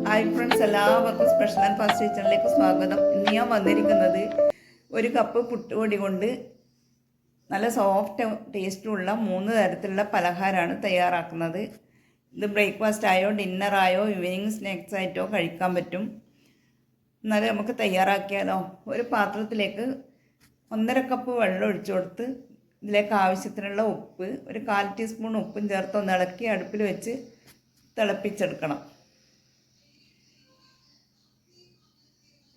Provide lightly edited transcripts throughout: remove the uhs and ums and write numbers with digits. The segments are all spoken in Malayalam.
ഹായ് ഫ്രണ്ട്സ്, എല്ലാവർക്കും സ്പെഷ്യൽ ആൻഡ് ഫാസ്റ്റ് കിച്ചണിലേക്ക് സ്വാഗതം. ഇന്ന് ഞാൻ വന്നിരിക്കുന്നത് ഒരു കപ്പ് പുട്ടുപൊടി കൊണ്ട് നല്ല സോഫ്റ്റ് ടേസ്റ്റുള്ള 3 തരത്തിലുള്ള പലഹാരമാണ് തയ്യാറാക്കുന്നത്. ഇത് ബ്രേക്ക്ഫാസ്റ്റ് ആയോ ഡിന്നറായോ ഈവനിങ് സ്നാക്സ് ആയിട്ടോ കഴിക്കാൻ പറ്റും. എന്നാലും നമുക്ക് തയ്യാറാക്കിയാലോ. ഒരു പാത്രത്തിലേക്ക് 1.5 കപ്പ് വെള്ളം ഒഴിച്ചു കൊടുത്ത് ഇതിലേക്ക് ആവശ്യത്തിനുള്ള ഉപ്പ്, ഒരു 1/4 ടീസ്പൂൺ ഉപ്പും ചേർത്ത് ഒന്ന് ഇളക്കി അടുപ്പിൽ വെച്ച് തിളപ്പിച്ചെടുക്കണം.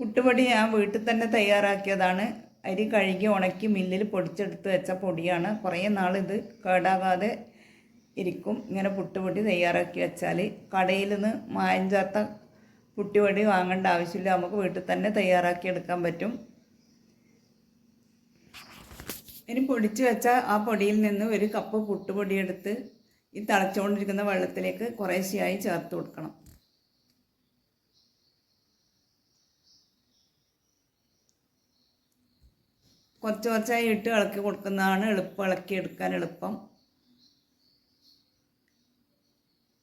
പുട്ടുപൊടി ഞാൻ വീട്ടിൽ തന്നെ തയ്യാറാക്കിയതാണ്. അരി കഴുകി ഉണക്കി മില്ലിൽ പൊടിച്ചെടുത്ത് വെച്ച പൊടിയാണ്. കുറേ നാൾ ഇത് കേടാകാതെ ഇരിക്കും. ഇങ്ങനെ പുട്ടുപൊടി തയ്യാറാക്കി വെച്ചാൽ കടയിൽ നിന്ന് മായം ചേർത്ത പുട്ടുപൊടി വാങ്ങേണ്ട ആവശ്യമില്ല. നമുക്ക് വീട്ടിൽ തന്നെ തയ്യാറാക്കി എടുക്കാൻ പറ്റും. ഇനി പൊടിച്ച് വെച്ച ആ പൊടിയിൽ നിന്ന് 1 കപ്പ് പുട്ടുപൊടി എടുത്ത് ഈ തിളച്ചുകൊണ്ടിരിക്കുന്ന വെള്ളത്തിലേക്ക് കുറേശ്ശെയായി ചേർത്ത് കൊടുക്കണം. കുറച്ച് കുറച്ചായി ഇട്ട് ഇളക്കി കൊടുക്കുന്നതാണ് എളുപ്പം, ഇളക്കിയെടുക്കാൻ എളുപ്പം.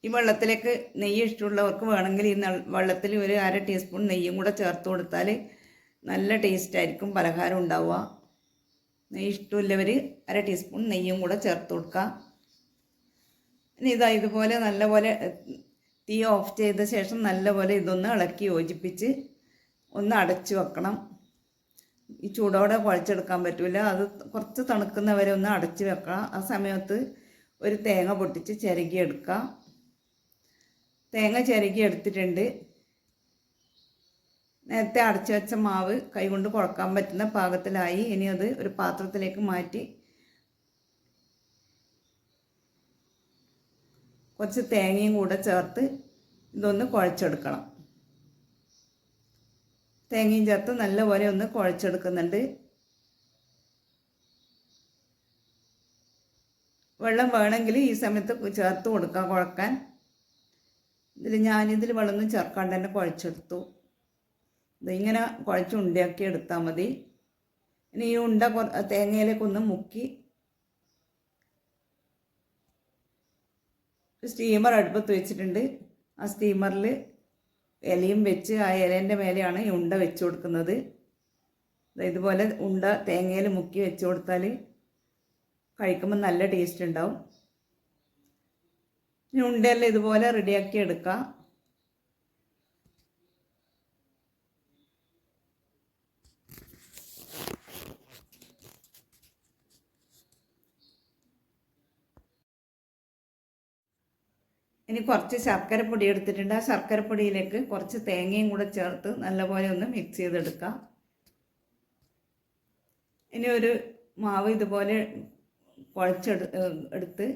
ഈ വെള്ളത്തിലേക്ക് നെയ്യ് ഇഷ്ടമുള്ളവർക്ക് വേണമെങ്കിൽ ഈ വെള്ളത്തിൽ ഒരു 1/2 ടീസ്പൂൺ നെയ്യും കൂടെ ചേർത്ത് കൊടുത്താൽ നല്ല ടേസ്റ്റായിരിക്കും പലഹാരം ഉണ്ടാവുക. നെയ്യ് ഇഷ്ടമില്ലവർ 1/2 ടീസ്പൂൺ നെയ്യും കൂടെ ചേർത്ത് കൊടുക്കുക. ഇനി ഇതുപോലെ നല്ലപോലെ തീ ഓഫ് ചെയ്ത ശേഷം നല്ലപോലെ ഇതൊന്ന് ഇളക്കി യോജിപ്പിച്ച് ഒന്ന് അടച്ചു വെക്കണം. ഈ ചൂടോടെ കുഴച്ചെടുക്കാൻ പറ്റില്ല. അത് കുറച്ച് തണുക്കുന്നവരെ ഒന്ന് അടച്ച് വെക്കാം. ആ സമയത്ത് ഒരു തേങ്ങ പൊട്ടിച്ച് ചിരകിയെടുക്കുക. തേങ്ങ ചിരകി എടുത്തിട്ടുണ്ട്. നേരത്തെ അടച്ചു വെച്ച മാവ് കൈകൊണ്ട് കുഴക്കാൻ പറ്റുന്ന പാകത്തിലായി. ഇനി അത് ഒരു പാത്രത്തിലേക്ക് മാറ്റി കുറച്ച് തേങ്ങയും കൂടെ ചേർത്ത് ഇതൊന്ന് കുഴച്ചെടുക്കണം. തേങ്ങയും ചേർത്ത് നല്ലപോലെ ഒന്ന് കുഴച്ചെടുക്കുന്നുണ്ട്. വെള്ളം വേണമെങ്കിൽ ഈ സമയത്ത് ചേർത്ത് കൊടുക്കാം കുഴക്കാൻ. ഞാനിതിൽ വെള്ളമൊന്നും ചേർക്കാണ്ട് തന്നെ കുഴച്ചെടുത്തു. ഇതിങ്ങനെ കുഴച്ച് ഉണ്ടയാക്കി എടുത്താൽ മതി. ഇനി ഈ ഉണ്ട തേങ്ങയിലേക്കൊന്ന് മുക്കി സ്റ്റീമർ അടുപ്പത്ത് വെച്ചിട്ടുണ്ട്. ആ സ്റ്റീമറിൽ ഇലയും വെച്ച് ആ ഇലേൻ്റെ മേലെയാണ് ഈ ഉണ്ട വെച്ച് കൊടുക്കുന്നത്. ഇതുപോലെ ഉണ്ട തേങ്ങയിൽ മുക്കി വെച്ച് കൊടുത്താൽ കഴിക്കുമ്പോൾ നല്ല ടേസ്റ്റ് ഉണ്ടാവും. ഇനി ഉണ്ടയെല്ലാം ഇതുപോലെ റെഡിയാക്കി എടുക്കാം. ഇനി കുറച്ച് ശർക്കരപ്പൊടി എടുത്തിട്ടുണ്ട്. ആ ശർക്കരപ്പൊടിയിലേക്ക് കുറച്ച് തേങ്ങയും കൂടെ ചേർത്ത് നല്ലപോലെ ഒന്ന് മിക്സ് ചെയ്തെടുക്കാം. ഇനി ഒരു മാവ് ഇതുപോലെ എടുത്ത്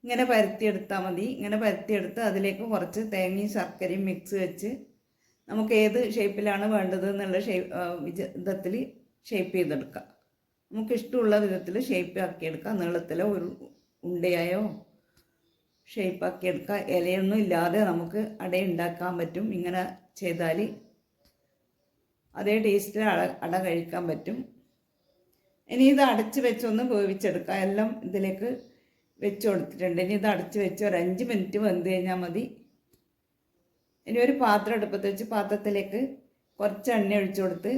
ഇങ്ങനെ പരത്തിയെടുത്താൽ മതി. ഇങ്ങനെ പരത്തിയെടുത്ത് അതിലേക്ക് കുറച്ച് തേങ്ങയും ശർക്കരയും മിക്സ് വെച്ച് നമുക്ക് ഏത് ഷേപ്പിലാണ് വേണ്ടത് എന്നുള്ള വിധത്തിൽ ഷേപ്പ് ചെയ്തെടുക്കാം. നമുക്കിഷ്ടമുള്ള വിധത്തിൽ ഷേപ്പ് ആക്കിയെടുക്കാം. നീളത്തിലോ ഒരു ഉണ്ടയായോ ഷേപ്പാക്കി എടുക്കുക. ഇലയൊന്നും ഇല്ലാതെ നമുക്ക് അട ഉണ്ടാക്കാൻ പറ്റും. ഇങ്ങനെ ചെയ്താൽ അതേ ടേസ്റ്റിൽ അട കഴിക്കാൻ പറ്റും. ഇനി ഇത് അടച്ച് വെച്ചൊന്ന് വേവിച്ചെടുക്കുക. എല്ലാം ഇതിലേക്ക് വെച്ച് കൊടുത്തിട്ടുണ്ട്. ഇനി ഇത് അടച്ച് വെച്ച് ഒരു 5 മിനിറ്റ് വെന്ത് കഴിഞ്ഞാൽ മതി. ഇനി ഒരു പാത്രം അടുപ്പത്ത് വെച്ച് പാത്രത്തിലേക്ക് കുറച്ച് എണ്ണ ഒഴിച്ചു കൊടുത്ത്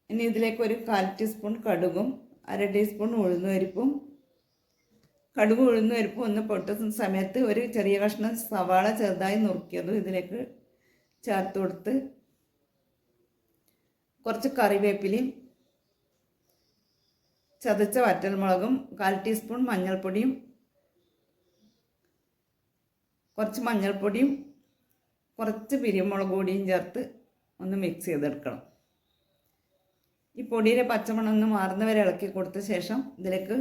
ഇനി ഇതിലേക്ക് ഒരു 1/4 ടീസ്പൂൺ കടുകും 1/2 ടീസ്പൂൺ ഉഴുന്നുപരിപ്പും കടുക് ഉഴുന്നുപരിപ്പും ഒന്ന് പൊട്ടുന്ന സമയത്ത് ഒരു ചെറിയ കഷ്ണം സവാള ചെറുതായി നുറുക്കിയതും ഇതിലേക്ക് ചേർത്ത് കൊടുത്ത് കുറച്ച് കറിവേപ്പിലയും ചതച്ച വറ്റൽമുളകും 1/4 ടീസ്പൂൺ മഞ്ഞൾപ്പൊടിയും കുറച്ച് പിരിമുളക് പൊടിയും ചേർത്ത് ഒന്ന് മിക്സ് ചെയ്തെടുക്കണം. ഈ പൊടിയുടെ പച്ചമണം ഒന്ന് മാറുന്നവരെ ഇളക്കി കൊടുത്ത ശേഷം ഇതിലേക്ക്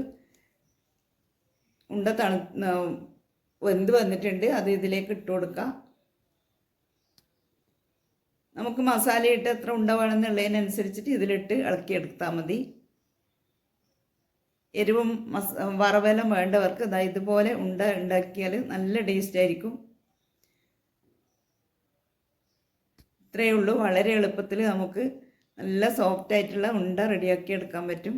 ഉണ്ട വെന്ത് വന്നിട്ടുണ്ട്. അത് ഇതിലേക്ക് ഇട്ട് കൊടുക്കാം. നമുക്ക് മസാലയിട്ട് എത്ര ഉണ്ട വേണമെന്നുള്ളതിനനുസരിച്ചിട്ട് ഇതിലിട്ട് ഇളക്കിയെടുത്താൽ മതി. എരിവും വറവെല്ലാം വേണ്ടവർക്ക് ഇതുപോലെ ഉണ്ട ഉണ്ടാക്കിയാൽ നല്ല ടേസ്റ്റ് ആയിരിക്കും. ഇത്രയേ ഉള്ളൂ. വളരെ എളുപ്പത്തിൽ നമുക്ക് നല്ല സോഫ്റ്റ് ആയിട്ടുള്ള ഉണ്ട റെഡിയാക്കി എടുക്കാൻ പറ്റും.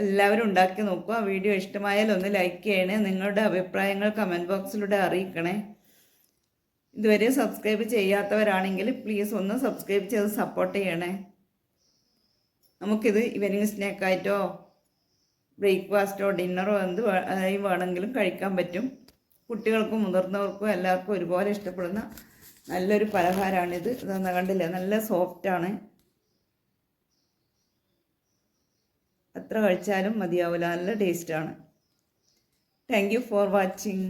എല്ലാവരും ഉണ്ടാക്കി നോക്കുക. വീഡിയോ ഇഷ്ടമായാൽ ഒന്ന് ലൈക്ക് ചെയ്യണേ. നിങ്ങളുടെ അഭിപ്രായങ്ങൾ കമൻറ്റ് ബോക്സിലൂടെ അറിയിക്കണേ. ഇതുവരെ സബ്സ്ക്രൈബ് ചെയ്യാത്തവരാണെങ്കിൽ പ്ലീസ് ഒന്ന് സബ്സ്ക്രൈബ് ചെയ്ത് സപ്പോർട്ട് ചെയ്യണേ. നമുക്കിത് ഈവനിങ് സ്നാക്കായിട്ടോ ബ്രേക്ക്ഫാസ്റ്റോ ഡിന്നറോ എന്ത് വേണമെങ്കിലും കഴിക്കാൻ പറ്റും. കുട്ടികൾക്കും മുതിർന്നവർക്കും എല്ലാവർക്കും ഒരുപോലെ ഇഷ്ടപ്പെടുന്ന നല്ലൊരു പലഹാരമാണിത്. ഇതെന്ന് കണ്ടില്ലേ, നല്ല സോഫ്റ്റാണ്. എത്ര കഴിച്ചാലും മതിയാവില്ല, നല്ല ടേസ്റ്റാണ്. Thank you for watching.